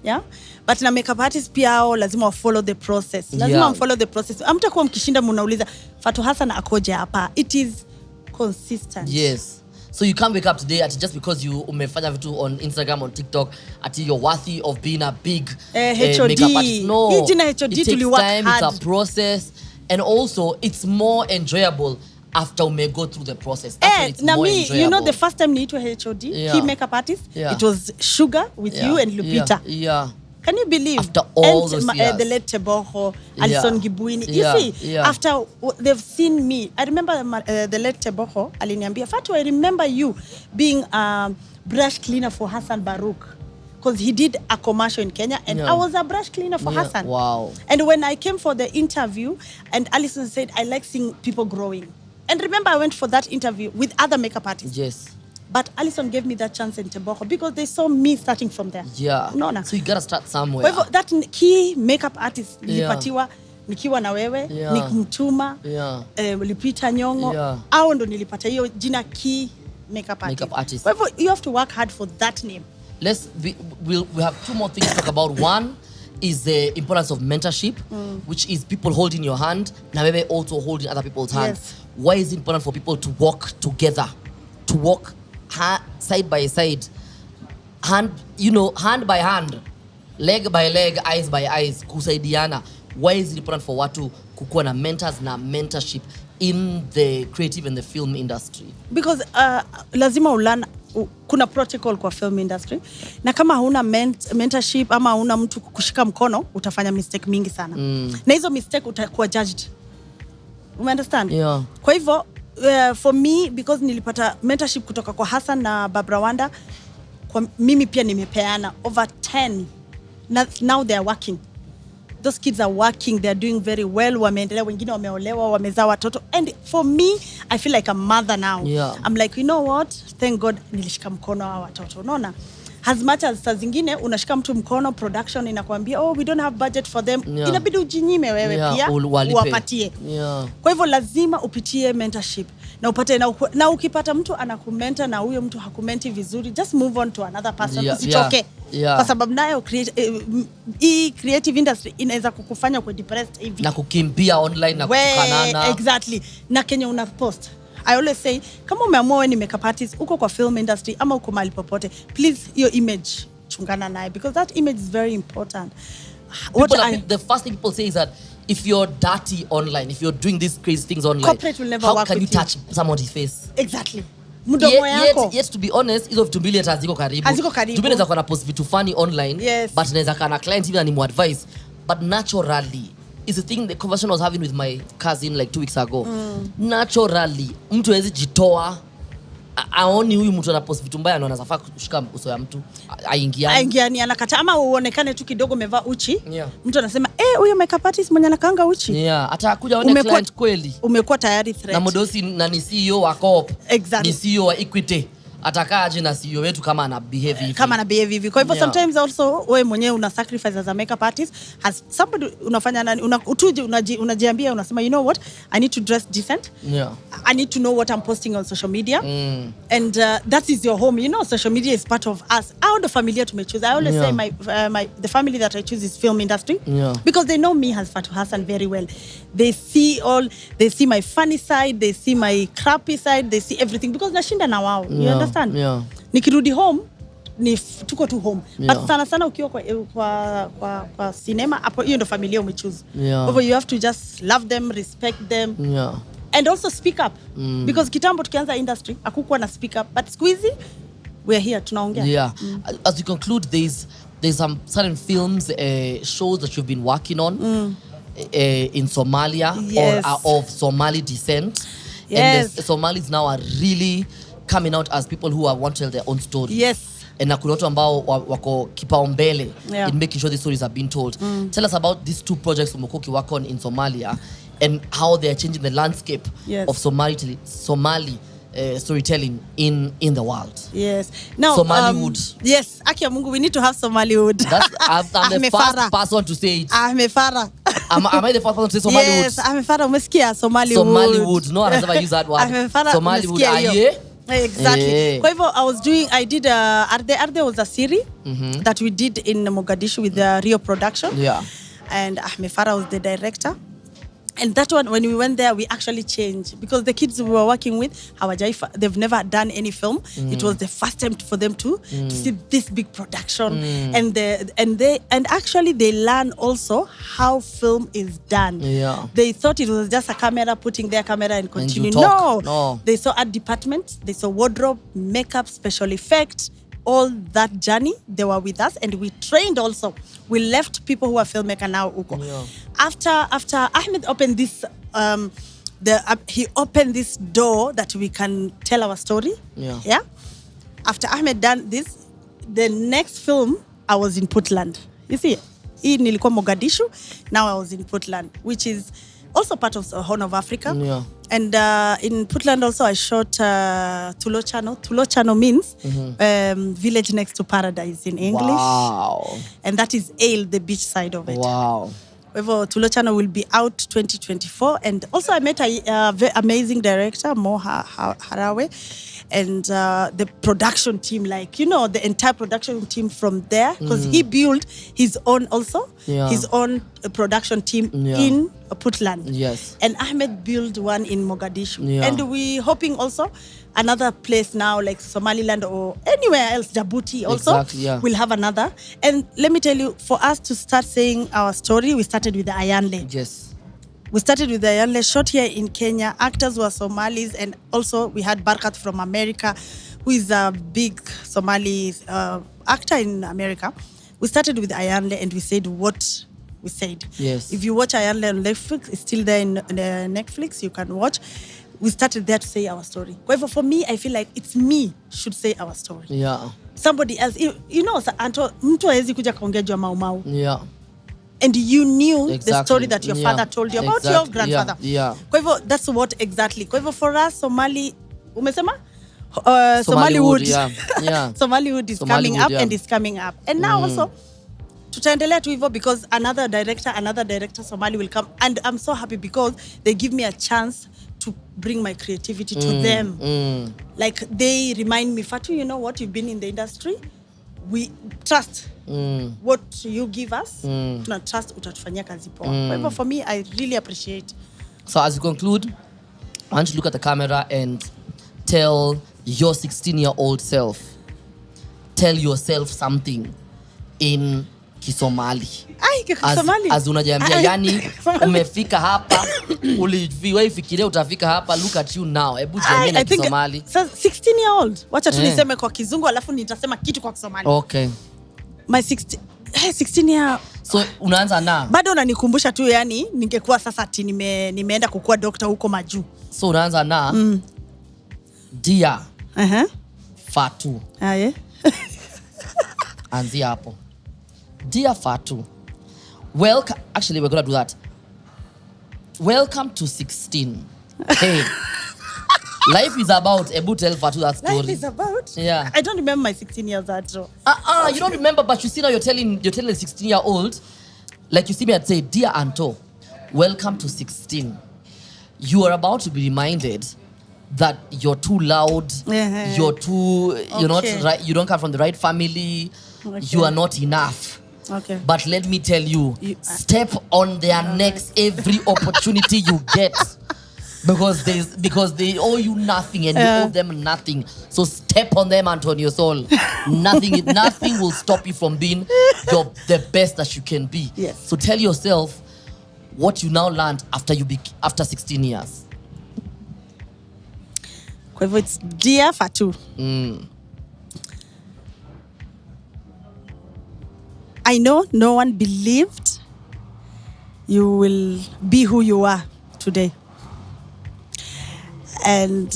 Speaker 2: Yeah? But na makeup artist pia hao lazima follow the process. Lazima follow the process. Amtakuwa mkishinda mnauliza Fatu Hassan akoje hapa. It is consistent.
Speaker 1: Yes. So you can't wake up today just because you umefanya vitu on Instagram, on TikTok, you're worthy of being a big makeup artist. No.
Speaker 2: It takes
Speaker 1: time, it's a process. And also, it's more enjoyable after we go through the process. That's when it's more enjoyable.
Speaker 2: You know the first time niitwa HOD, key makeup artist, it was Sugar with you and Lupita. Can you believe?
Speaker 1: After all those years.
Speaker 2: The late Teboho, Alison Gibuini. You see, after they've seen me, I remember the late Teboho, aliniambia, Fatu, I remember you being brush cleaner for Hassan Baruch. Because he did a commercial in Kenya and I was a brush cleaner for Hassan.
Speaker 1: Wow.
Speaker 2: And when I came for the interview and Alison said, I like seeing people growing. And remember, I went for that interview with other makeup artists.
Speaker 1: Yes.
Speaker 2: But Alison gave me that chance in Teboho because they saw me starting from there. Unaona?
Speaker 1: So you gotta start somewhere.
Speaker 2: Kwa hivyo, that key makeup artist nilipatiwa nikiwa na wewe, Nikumtuma, Lupita Nyong'o, au ndo nilipata hiyo jina key makeup artist. Kwa hivyo, you have to work hard for that name.
Speaker 1: We have two more things to talk about. One is the importance of mentorship, which is people holding your hand, na maybe also holding other people's hand. Why is it important for people to walk together, to walk side by side, hand by hand, leg by leg, eyes by eyes, kusaidiana? Why is it important for watu kukuwa na mentors na mentorship in the creative and the film industry?
Speaker 2: Because lazima ulana kuna protocol kwa film industry na kama huna mentorship ama huna mtu kukushika mkono utafanya mistake mingi sana. Na hizo mistake utakuwa judged. Understand? Kwa hivyo for me, because nilipata mentorship kutoka kwa Hassan na Barbara Wanda, kwa mimi pia nimepeana over 10. Now they are working. Those kids are working, they are doing very well. Wameendelea, wengine wameolewa, wamezaa watoto. And for me, I feel like a mother now. I'm like, you know what? Thank God nilishika mkono wa watoto. Unaona? As much as saa zingine unashika mtu mkono, production inakwambia we don't have budget for them. Inabidi ujinyime wewe pia uwapatie. Kwa hivyo lazima upitie mentorship na upate na ukipata mtu anakumentor na huyo mtu hakumenti vizuri, just move on to another person. Usichoke. Kwa sababu nayo creative industry inaweza kukufanya kwa depressed hivi
Speaker 1: na kukimbia online na kukanana.
Speaker 2: Exactly. Na Kenya una post. I always say, kama umeamua wewe ni makeup artist uko kwa film industry ama uko mahali popote, please your image chungana naye, because that image is very important.
Speaker 1: The first thing people say is that if you're dirty online, if you're doing these crazy things online,
Speaker 2: corporate will never work
Speaker 1: can you touch somebody's face?
Speaker 2: Exactly. Mdomo yako.
Speaker 1: Yet to be honest, hizo vitu mbili hata haziko karibu. Tunaweza kuwa na post vitu funny online, but naweza kana client hivi ni advice, but naturally is the thing the conversation I was having with my cousin like 2 weeks ago. Naturally, mtu hawezi jitoa aoni huyu mtu anapost vitu mbaya na anazafaa kushika uso ya mtu
Speaker 2: aingiani anakata ama uonekane tu kidogo umevaa uchi. Mtu anasema huyo makeup artist mwenye anakaanga uchi.
Speaker 1: Atakuja one client kweli.
Speaker 2: Umekuwa tayari threat.
Speaker 1: Na modosi na ni CEO wa Co-op.
Speaker 2: Exactly.
Speaker 1: Ni CEO wa Equity. atakaa aje na CEO wetu kama ana behave hivi.
Speaker 2: Kama ana behave hivi. Kwa hivyo sometimes also wewe mwenyewe una sacrifice as a makeup artist, has somebody unafanya nani unajiambia unasema, you know what, I need to dress decent. I need to know what I'm posting on social media. And that is your home. You know, social media is part of us. Our familia tumechoose. I always say the family that I choose is film industry. Because they know me as Fatuo Hassan very well. They see my funny side, they see my crappy side, they see everything because nashinda na wao. You understand? Nikirudi home tuko tu home. But sana ukiwa kwa cinema hapo hiyo ndo familia umechoose. Over you have to just love them, respect them. And also speak up. Because kitambo tukianza industry hakukuwa na speak up, but squeezy we're here tunaongea.
Speaker 1: As we conclude, there's some certain films, shows that you've been working on in Somalia or are of Somali descent. And the Somalis now are really coming out as people who want to tell their own story. And kuna watu ambao wako kipaumbele in making sure these stories are being told. Tell us about these two projects umekuwa ukiwork on in Somalia and how they are changing the landscape of Somali storytelling in the world.
Speaker 2: Now
Speaker 1: Somaliwood.
Speaker 2: Aki ya Mungu, we need to have Somaliwood.
Speaker 1: I'm the first person to say it. Am I the first person to say Somaliwood?
Speaker 2: Yes, Ahmefara, umesikia Somaliwood.
Speaker 1: Somaliwood. No one has ever used that word. Somaliwood.
Speaker 2: Exactly. Kwa hivyo I did Arde was a series that we did in Mogadishu with the Rio production. And Ahmefara was the director. And that one, when we went there, we actually changed because the kids we were working with, they've never done any film. It was the first time for them to see this big production, and actually they learn also how film is done. They thought it was just a camera putting their camera and continue. No, they saw art department, they saw wardrobe, makeup, special effects. All that journey, they were with us, and we trained also. We left people who are filmmakers now. After Ahmed opened this, he opened this door that we can tell our story. After Ahmed done this, the next film I was in Puntland. You see, hii nilikuwa Mogadishu. Now I was in Puntland, which is also part of the Horn of Africa. And in Puntland also I shot Tulo Channel. Tulo Channel means village next to paradise in English. And that is Ale, the beach side of it. However, Tulo Channel will be out 2024. And also I met a very amazing director, Mo Harawe. And the production team, the entire production team from there, because he built his own his own production team in Puntland. And Ahmed built one in Mogadishu. And we hoping also another place now, like Somaliland or anywhere else, Djibouti also, will have another. And let me tell you, for us to start saying our story, we started with the Ayanle. We started with the Ayanle, shot here in Kenya. Actors were Somalis, and also we had Barkat from America, who is a big Somali actor in America. We started with Ayanle, and we said what we said. If you watch Ayanle on Netflix, it's still there in Netflix, you can watch. We started there to say our story. However, for me, I feel like it's me should say our story. Somebody else, Anto, mtu hawezi kuja kaongea juu Mau Mau. And you knew the story that your father told you about your grandfather. Kwa hivyo, that's what exactly. Kwa hivyo, for us, umesema? Somaliwood. Somaliwood is coming up and is coming up. And now also, tutaendelea tu hivyo because another director Somali will come. And I'm so happy because they give me a chance to bring my creativity to them. Like, they remind me, Fatu, you know what? You've been in the industry. We trust what you give us. Tuna trust utatufanyia kazi poa. But for me, I really appreciate.
Speaker 1: So as you conclude, I want you to look at the camera and tell your 16-year-old self. Tell yourself something in Kisomali. As unajiambia, yani umefika hapa, uliwahi fikiria utafika hapa, look at you now. Hebu jiambie na Kisomali.
Speaker 2: 16-year-old. Wacha tu niseme kwa Kizungu alafu nitasema kitu kwa Kisomali.
Speaker 1: Okay.
Speaker 2: My 16 year.
Speaker 1: So unaanza na.
Speaker 2: Bado unanikumbusha tu, yani ningekuwa sasa ati nimeenda kukua doctor huko majuu.
Speaker 1: So unaanza na Dear Fatu. Anzia hapo. Dear Fatu, actually, we're going to do that. Welcome to 16. Hey, life is about, Ebu tell Fatu that story.
Speaker 2: Life is about. old.
Speaker 1: Yeah.
Speaker 2: I don't remember my 16 years old.
Speaker 1: You don't remember, but you see now you're telling a 16-year-old, like you see me, I'd say, dear Anto, welcome to 16. You are about to be reminded that you're too loud, you're too, you're not right, you don't come from the right family, you are not enough.
Speaker 2: Okay.
Speaker 1: But let me tell you, step on their necks every opportunity you get. Because they owe you nothing and you owe them nothing. So step on them, Anto Neosoul. Nothing will stop you from being the best that you can be.
Speaker 2: Yes.
Speaker 1: So tell yourself what you now learned after 16 years.
Speaker 2: It's dear Fatu. I know no one believed you will be who you are today. And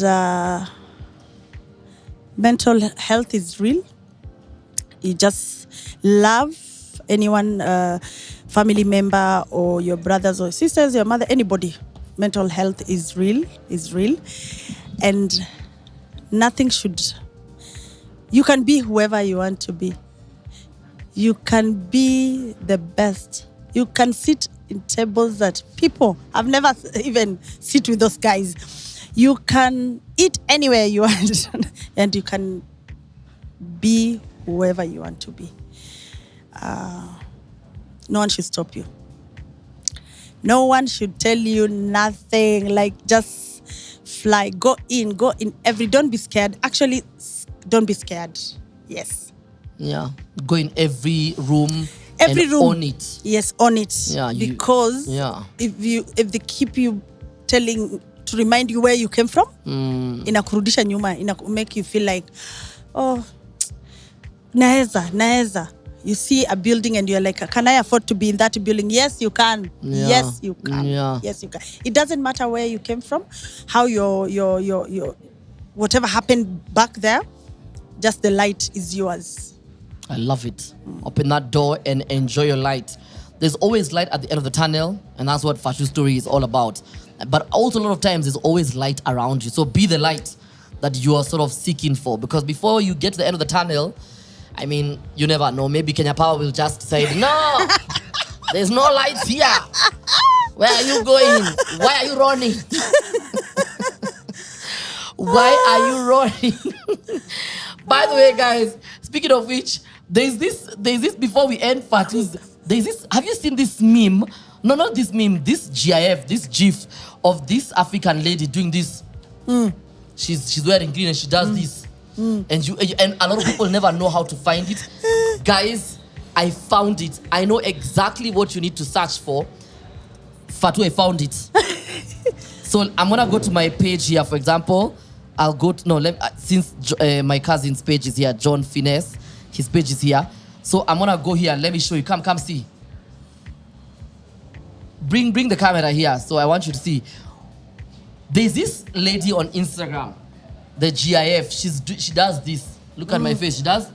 Speaker 2: mental health is real. You just love anyone, family member or your brothers or sisters, your mother, anybody. Mental health is real. And nothing should... You can be whoever you want to be. You can be the best. You can sit in tables that people have never even sit with those guys. You can eat anywhere you want and you can be whoever you want to be. No one should stop you. No one should tell you nothing. Like, just fly, go in. Don't be scared. Actually, don't be scared. Yes.
Speaker 1: Yeah, go in every room. Own it.
Speaker 2: Yes, own it.
Speaker 1: Yeah,
Speaker 2: because if they keep you telling to remind you where you came from, inakurudisha nyuma, make you feel like, oh, naeza. You see a building and you're like, can I afford to be in that building? Yes, you can.
Speaker 1: Yeah.
Speaker 2: Yes, you can.
Speaker 1: Yeah.
Speaker 2: Yes, you can. It doesn't matter where you came from, how your whatever happened back there, just the light is yours.
Speaker 1: I love it. Open that door and enjoy your light. There's always light at the end of the tunnel, and that's what Fatu's story is all about. But also a lot of times there's always light around you. So be the light that you are sort of seeking for. Because before you get to the end of the tunnel, I mean, you never know. Maybe Kenya Power will just say, no, there's no lights here. Where are you going? Why are you running? Why are you running? By the way, guys, speaking of which, there's this before we end Fatu's, have you seen this meme? No, not this meme, this GIF of this African lady doing this. She's wearing green and she does this. And a lot of people never know how to find it. Guys, I found it. I know exactly what you need to search for. Fatu, I found it. So I'm gonna go to my page here, for example. I'll go to, since my cousin's page is here, John Finesse, his page is here. So I'm gonna go here. Let me show you. Come see. Bring the camera here. So I want you to see. There's this lady on Instagram, the GIF. She does this. Look at my face. She does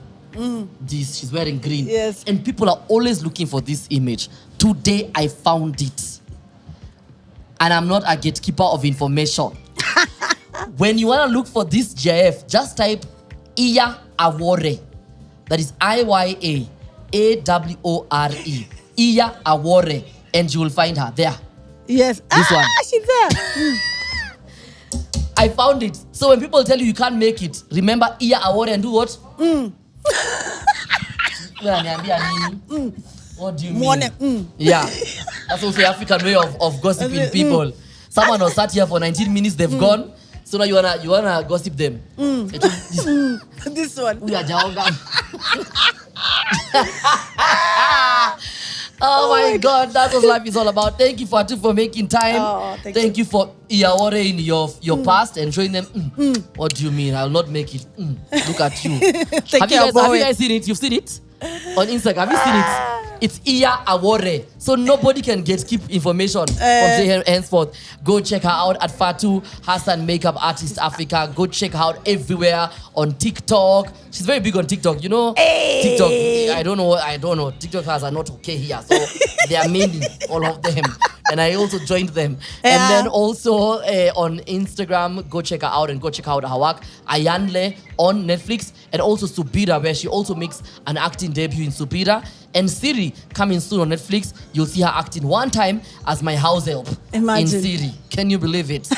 Speaker 1: this. She's wearing green.
Speaker 2: Yes.
Speaker 1: And people are always looking for this image. Today I found it. And I'm not a gatekeeper of information. When you want to look for this GIF, just type Iya Awore. That is IYA AWORE. Iya Awore. And you will find her there.
Speaker 2: Yes.
Speaker 1: This one.
Speaker 2: She's there.
Speaker 1: I found it. So when people tell you can't make it, remember Iya Awore and do what? What do you mean? Yeah. That's also the African way of gossiping people. Someone was sat here for 19 minutes, they've gone. So now you wanna gossip them.
Speaker 2: This one.
Speaker 1: We are Jaonga. Oh my God, that's what life is all about. Thank you, Fatu, for making time.
Speaker 2: Oh,
Speaker 1: thank you for Iawore in your past and showing them. What do you mean? I'll not make it. Look at you. Have you guys seen it? You've seen it on Instagram. Have you seen it? It's Iya Awore. So nobody can keep information from here henceforth. Go check her out at Fatuo Hassan Makeup Artist Africa. Go check her out everywhere on TikTok. She's very big on TikTok, you know? TikTok, I don't know. TikTokers are not okay here. So they are many, all of them. and I also joined them.
Speaker 2: Yeah.
Speaker 1: And then also on Instagram, go check her out and go check out her work. Ayanle on Netflix, and also Subira, where she also makes an acting debut in Subira. And Siri coming soon on Netflix. You'll see her acting one time as my house help.
Speaker 2: Imagine.
Speaker 1: In Siri. Can you believe it?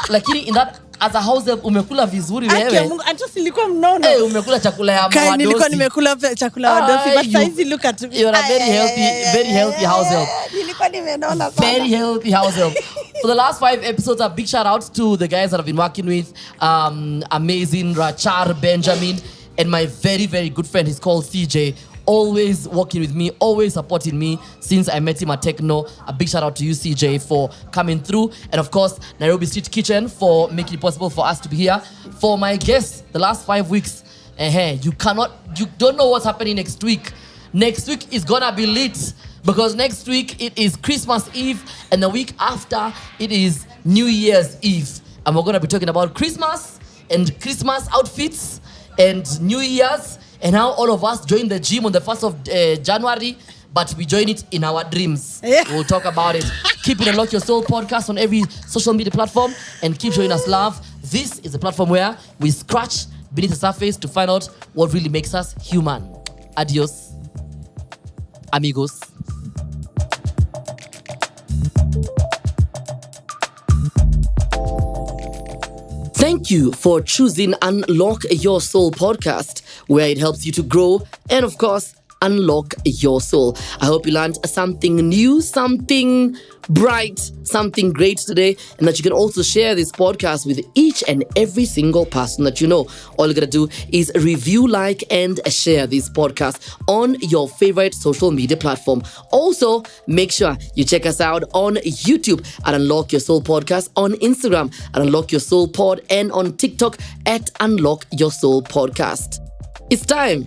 Speaker 1: Lakini in that as a house help umekula vizuri wewe.
Speaker 2: Hata silikuwa mnono.
Speaker 1: Umekula chakula ya mawadosi.
Speaker 2: Nilikuwa nimekula chakula ya wadosi, but saizi look at me.
Speaker 1: You're a very healthy house help.
Speaker 2: Nilikuwa nimenona sana.
Speaker 1: Very healthy house help. For the last 5 episodes, a big shout out to the guys that I've been working with. Amazing Rachar, Benjamin, and my very good friend. He's called CJ. Always working with me, always supporting me since I met him at Techno. A big shout out to you, CJ, for coming through. And of course, Nairobi Street Kitchen for making it possible for us to be here. For my guests, the last 5 weeks, you don't know what's happening next week. Next week is gonna be lit because next week it is Christmas Eve, and the week after it is New Year's Eve. And we're gonna be talking about Christmas and Christmas outfits and New Year's. And how all of us join the gym on the 1st of January, but we join it in our dreams. Yeah. We'll talk about it. Keep it Unlock Your Soul podcast on every social media platform and keep showing us love. This is a platform where we scratch beneath the surface to find out what really makes us human. Adios, amigos. Thank you for choosing Unlock Your Soul podcast, where it helps you to grow and, of course, unlock your soul. I hope you learned something new, something bright, something great today, and that you can also share this podcast with each and every single person that you know. All you gotta do is review, like, and share this podcast on your favorite social media platform. Also, make sure you check us out on YouTube at Unlock Your Soul Podcast, on Instagram at Unlock Your Soul Pod, and on TikTok at Unlock Your Soul Podcast. It's time